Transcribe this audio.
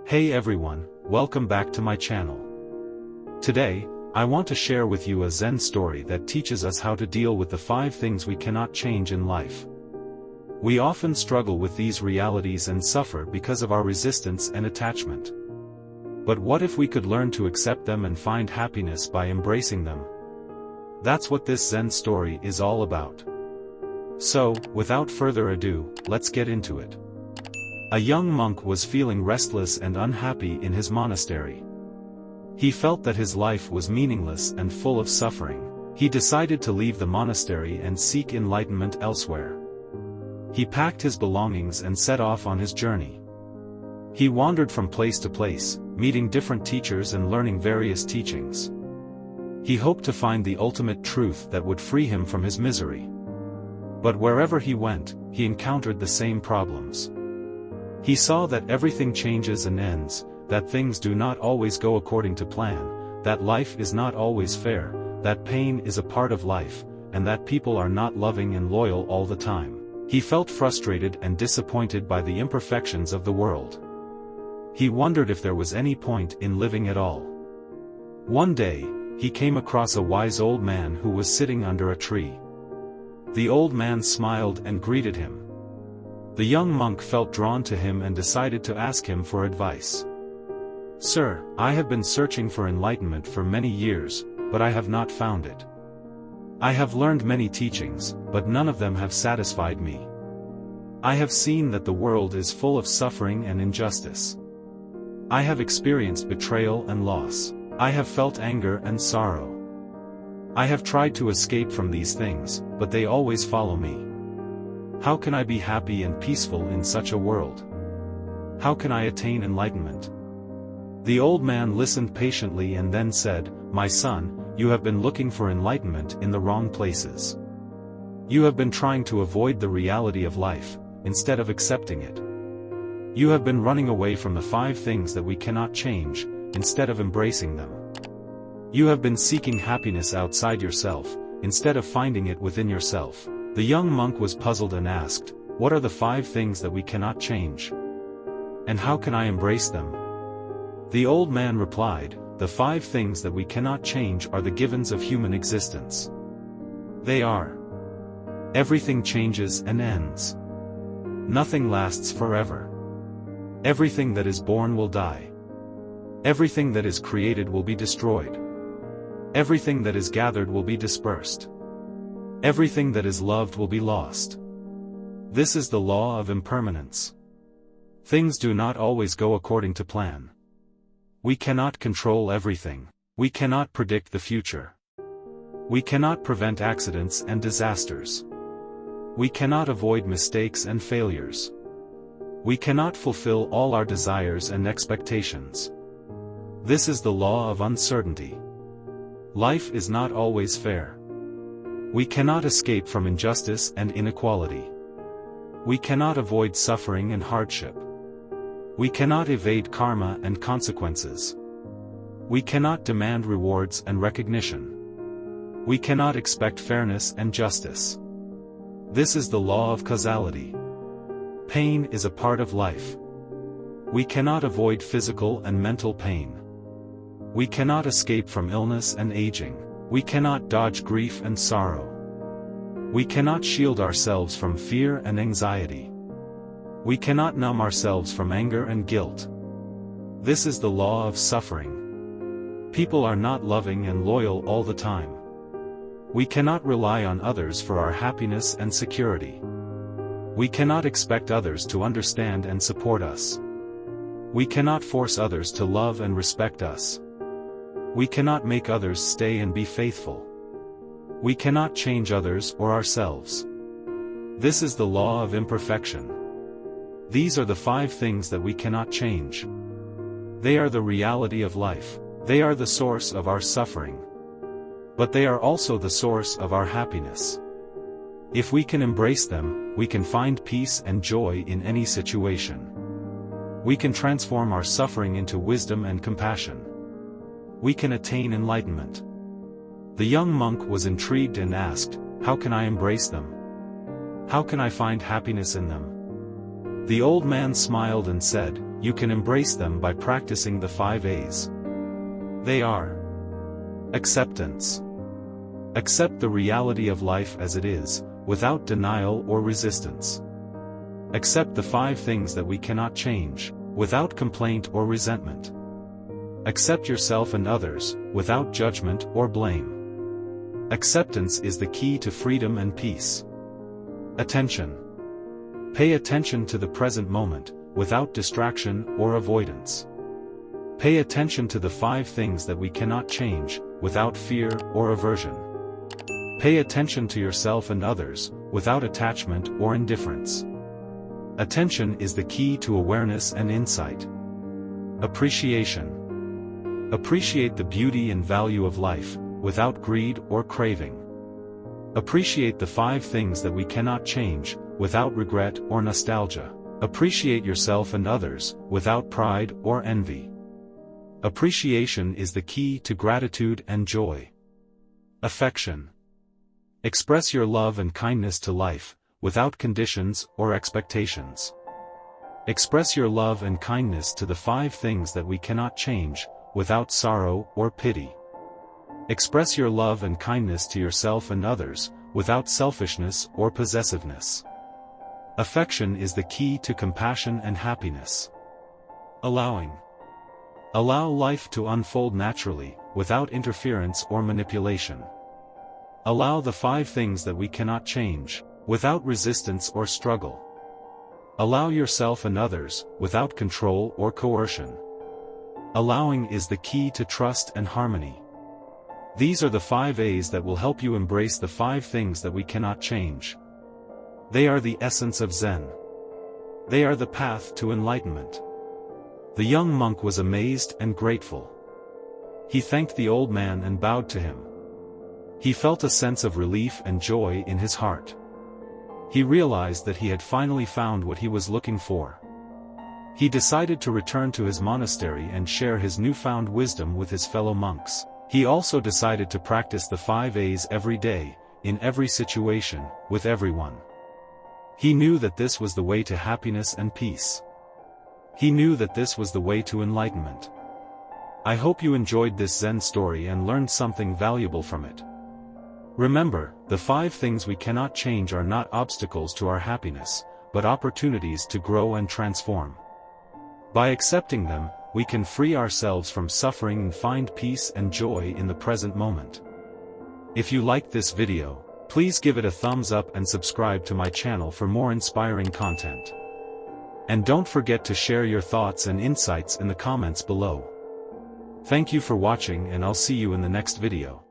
Hey everyone, welcome back to my channel. Today, I want to share with you a Zen story that teaches us how to deal with the 5 things we cannot change in life. We often struggle with these realities and suffer because of our resistance and attachment. But what if we could learn to accept them and find happiness by embracing them? That's what this Zen story is all about. So, without further ado, let's get into it. A young monk was feeling restless and unhappy in his monastery. He felt that his life was meaningless and full of suffering. He decided to leave the monastery and seek enlightenment elsewhere. He packed his belongings and set off on his journey. He wandered from place to place, meeting different teachers and learning various teachings. He hoped to find the ultimate truth that would free him from his misery. But wherever he went, he encountered the same problems. He saw that everything changes and ends, that things do not always go according to plan, that life is not always fair, that pain is a part of life, and that people are not loving and loyal all the time. He felt frustrated and disappointed by the imperfections of the world. He wondered if there was any point in living at all. One day, he came across a wise old man who was sitting under a tree. The old man smiled and greeted him. The young monk felt drawn to him and decided to ask him for advice. "Sir, I have been searching for enlightenment for many years, but I have not found it. I have learned many teachings, but none of them have satisfied me. I have seen that the world is full of suffering and injustice. I have experienced betrayal and loss. I have felt anger and sorrow. I have tried to escape from these things, but they always follow me. How can I be happy and peaceful in such a world? How can I attain enlightenment?" The old man listened patiently and then said, "My son, you have been looking for enlightenment in the wrong places. You have been trying to avoid the reality of life, instead of accepting it. You have been running away from the 5 things that we cannot change, instead of embracing them. You have been seeking happiness outside yourself, instead of finding it within yourself." The young monk was puzzled and asked, "What are the 5 things that we cannot change? And how can I embrace them?" The old man replied, "The 5 things that we cannot change are the givens of human existence. They are: everything changes and ends. Nothing lasts forever. Everything that is born will die. Everything that is created will be destroyed. Everything that is gathered will be dispersed. Everything that is loved will be lost. This is the law of impermanence. Things do not always go according to plan. We cannot control everything. We cannot predict the future. We cannot prevent accidents and disasters. We cannot avoid mistakes and failures. We cannot fulfill all our desires and expectations. This is the law of uncertainty. Life is not always fair. We cannot escape from injustice and inequality. We cannot avoid suffering and hardship. We cannot evade karma and consequences. We cannot demand rewards and recognition. We cannot expect fairness and justice. This is the law of causality. Pain is a part of life. We cannot avoid physical and mental pain. We cannot escape from illness and aging. We cannot dodge grief and sorrow. We cannot shield ourselves from fear and anxiety. We cannot numb ourselves from anger and guilt. This is the law of suffering. People are not loving and loyal all the time. We cannot rely on others for our happiness and security. We cannot expect others to understand and support us. We cannot force others to love and respect us. We cannot make others stay and be faithful. We cannot change others or ourselves. This is the law of imperfection. These are the 5 things that we cannot change. They are the reality of life. They are the source of our suffering. But they are also the source of our happiness. If we can embrace them, we can find peace and joy in any situation. We can transform our suffering into wisdom and compassion. We can attain enlightenment. The young monk was intrigued and asked, "How can I embrace them? How can I find happiness in them?" The old man smiled and said, you can embrace them by practicing the 5 A's. They are: acceptance. Accept the reality of life as it is, without denial or resistance. Accept the 5 things that we cannot change, without complaint or resentment. Accept yourself and others, without judgment or blame. Acceptance is the key to freedom and peace. Attention. Pay attention to the present moment, without distraction or avoidance. Pay attention to the 5 things that we cannot change, without fear or aversion. Pay attention to yourself and others, without attachment or indifference. Attention is the key to awareness and insight. Appreciation. Appreciate the beauty and value of life, without greed or craving. Appreciate the 5 things that we cannot change, without regret or nostalgia. Appreciate yourself and others, without pride or envy. Appreciation is the key to gratitude and joy. Affection. Express your love and kindness to life, without conditions or expectations. Express your love and kindness to the 5 things that we cannot change, without sorrow or pity. Express your love and kindness to yourself and others, without selfishness or possessiveness. Affection is the key to compassion and happiness. Allowing. Allow life to unfold naturally, without interference or manipulation. Allow the 5 things that we cannot change, without resistance or struggle. Allow yourself and others, without control or coercion. Allowing is the key to trust and harmony. These are the 5 A's that will help you embrace the 5 things that we cannot change. They are the essence of Zen. They are the path to enlightenment. The young monk was amazed and grateful. He thanked the old man and bowed to him. He felt a sense of relief and joy in his heart. He realized that he had finally found what he was looking for. He decided to return to his monastery and share his newfound wisdom with his fellow monks. He also decided to practice the 5 A's every day, in every situation, with everyone. He knew that this was the way to happiness and peace. He knew that this was the way to enlightenment. I hope you enjoyed this Zen story and learned something valuable from it. Remember, the 5 things we cannot change are not obstacles to our happiness, but opportunities to grow and transform. By accepting them, we can free ourselves from suffering and find peace and joy in the present moment. If you liked this video, please give it a thumbs up and subscribe to my channel for more inspiring content. And don't forget to share your thoughts and insights in the comments below. Thank you for watching, and I'll see you in the next video.